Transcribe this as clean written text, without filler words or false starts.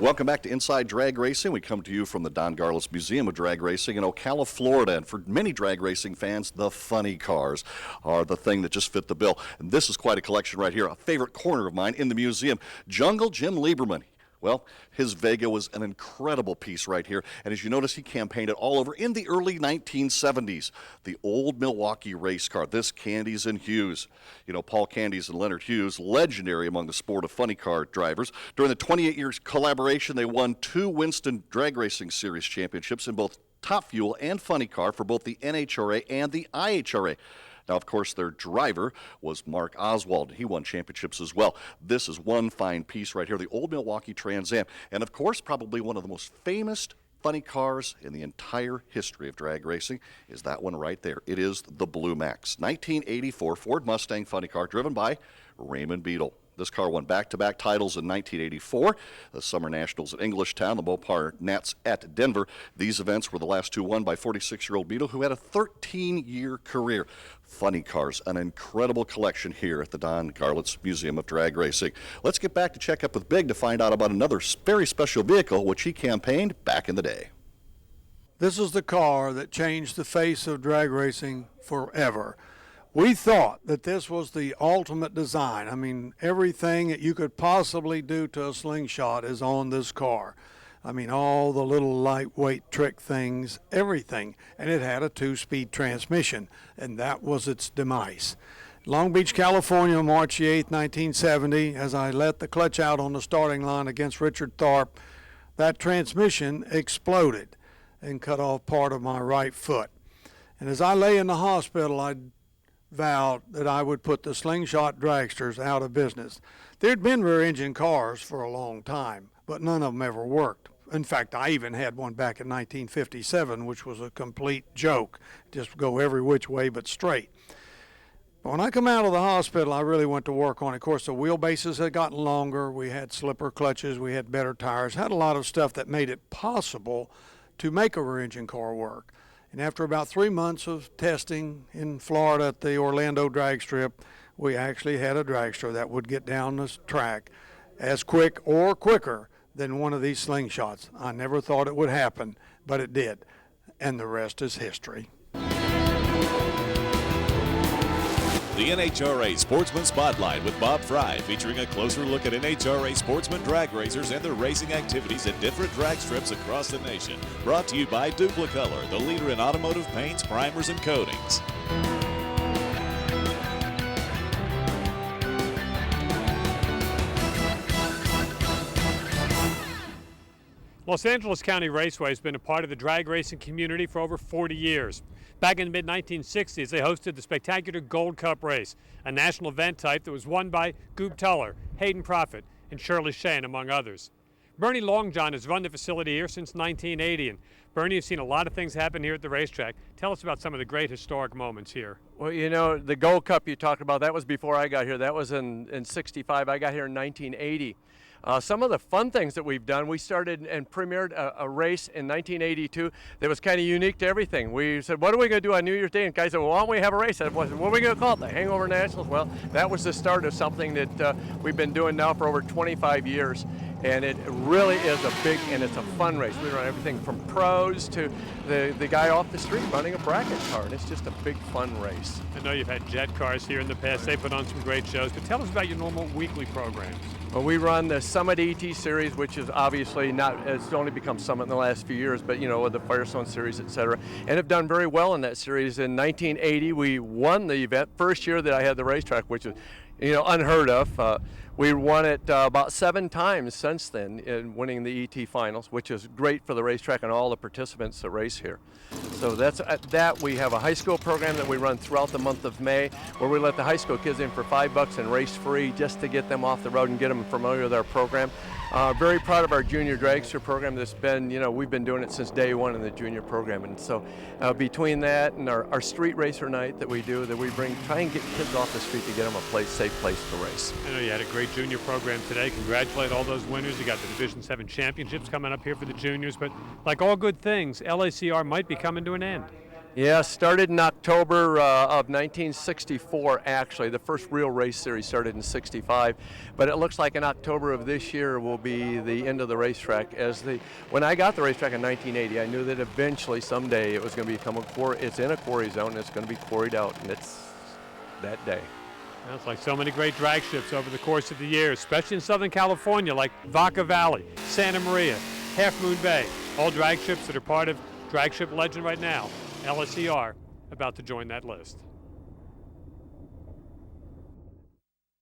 Welcome back to Inside Drag Racing. We come to you from the Don Garlits Museum of Drag Racing in Ocala, Florida. And for many drag racing fans, the funny cars are the thing that just fit the bill. And this is quite a collection right here, a favorite corner of mine in the museum. Jungle Jim Lieberman. Well, his Vega was an incredible piece right here. And as you notice, he campaigned it all over in the early 1970s. The old Milwaukee race car, this Candies and Hughes. You know, Paul Candies and Leonard Hughes, legendary among the sport of funny car drivers. During the 28 years collaboration, they won 2 Winston Drag Racing Series championships in both Top Fuel and Funny Car for both the NHRA and the IHRA. Now, of course, their driver was Mark Oswald. He won championships as well. This is one fine piece right here, the old Milwaukee Trans Am. And, of course, probably one of the most famous funny cars in the entire history of drag racing is that one right there. It is the Blue Max, 1984 Ford Mustang funny car driven by Raymond Beadle. This car won back-to-back titles in 1984, the Summer Nationals at Englishtown, the Mopar Nats at Denver. These events were the last 2 won by 46-year-old Beadle, who had a 13-year career. Funny cars, an incredible collection here at the Don Garlits Museum of Drag Racing. Let's get back to check up with Big to find out about another very special vehicle which he campaigned back in the day. This is the car that changed the face of drag racing forever. We thought that this was the ultimate design. I mean, everything that you could possibly do to a slingshot is on this car. I mean, all the little lightweight trick things, everything. And it had a 2-speed transmission, and that was its demise. Long Beach, California, March 8, 1970, as I let the clutch out on the starting line against Richard Tharp, that transmission exploded and cut off part of my right foot. And as I lay in the hospital, I vowed that I would put the slingshot dragsters out of business. There'd been rear-engine cars for a long time, but none of them ever worked. In fact, I even had one back in 1957, which was a complete joke. Just go every which way but straight. But when I come out of the hospital, I really went to work on it. Of course, the wheelbases had gotten longer. We had slipper clutches. We had better tires. Had a lot of stuff that made it possible to make a rear-engine car work. And after about 3 months of testing in Florida at the Orlando drag strip, we actually had a dragster that would get down the track as quick or quicker than one of these slingshots. I never thought it would happen, but it did. And the rest is history. The NHRA Sportsman Spotlight with Bob Fry, featuring a closer look at NHRA sportsman drag racers and their racing activities at different drag strips across the nation. Brought to you by Duplicolor, the leader in automotive paints, primers, and coatings. Los Angeles County Raceway has been a part of the drag racing community for over 40 years. Back in the mid-1960s, they hosted the spectacular Gold Cup race, a national event type that was won by Goob Tuller, Hayden Proffitt, and Shirley Shane, among others. Bernie Longjohn has run the facility here since 1980, and Bernie, you've seen a lot of things happen here at the racetrack. Tell us about some of the great historic moments here. Well, you know, the Gold Cup you talked about, that was before I got here. That was in 65. I got here in 1980. Some of the fun things that we've done, we started and premiered a race in 1982 that was kind of unique to everything. We said, what are we going to do on New Year's Day? And guys said, well, why don't we have a race? I said, what are we going to call it? The Hangover Nationals? Well, that was the start of something that we've been doing now for over 25 years. And it really is a big, and it's a fun race. We run everything from pros to the guy off the street running a bracket car, and it's just a big, fun race. I know you've had jet cars here in the past. They put on some great shows, but tell us about your normal weekly programs. Well, we run the Summit ET series, which is obviously not, it's only become Summit in the last few years, but you know, with the Firestone series, et cetera, and have done very well in that series. In 1980, we won the event, first year that I had the racetrack, which is, you know, unheard of. We won it about 7 times since then in winning the ET finals, which is great for the racetrack and all the participants that race here. So that's that. We have a high school program that we run throughout the month of May, where we let the high school kids in for $5 and race free, just to get them off the road and get them familiar with our program. Very proud of our junior dragster program that's been, you know, we've been doing it since day one in the junior program. And so between that and our street racer night that we do, that we try and get kids off the street to get them a safe place to race. I know you had a great junior program today. Congratulate all those winners. You got the Division 7 championships coming up here for the juniors. But like all good things, LACR might be coming to an end. Yeah, started in October of 1964, actually. The first real race series started in 65, but it looks like in October of this year will be the end of the racetrack. When I got the racetrack in 1980, I knew that eventually, someday, it was going to become a quarry. It's in a quarry zone, and it's going to be quarried out, and it's that day. Sounds like so many great drag ships over the course of the year, especially in Southern California, like Vaca Valley, Santa Maria, Half Moon Bay, all drag ships that are part of drag ship legend right now. LSER about to join that list.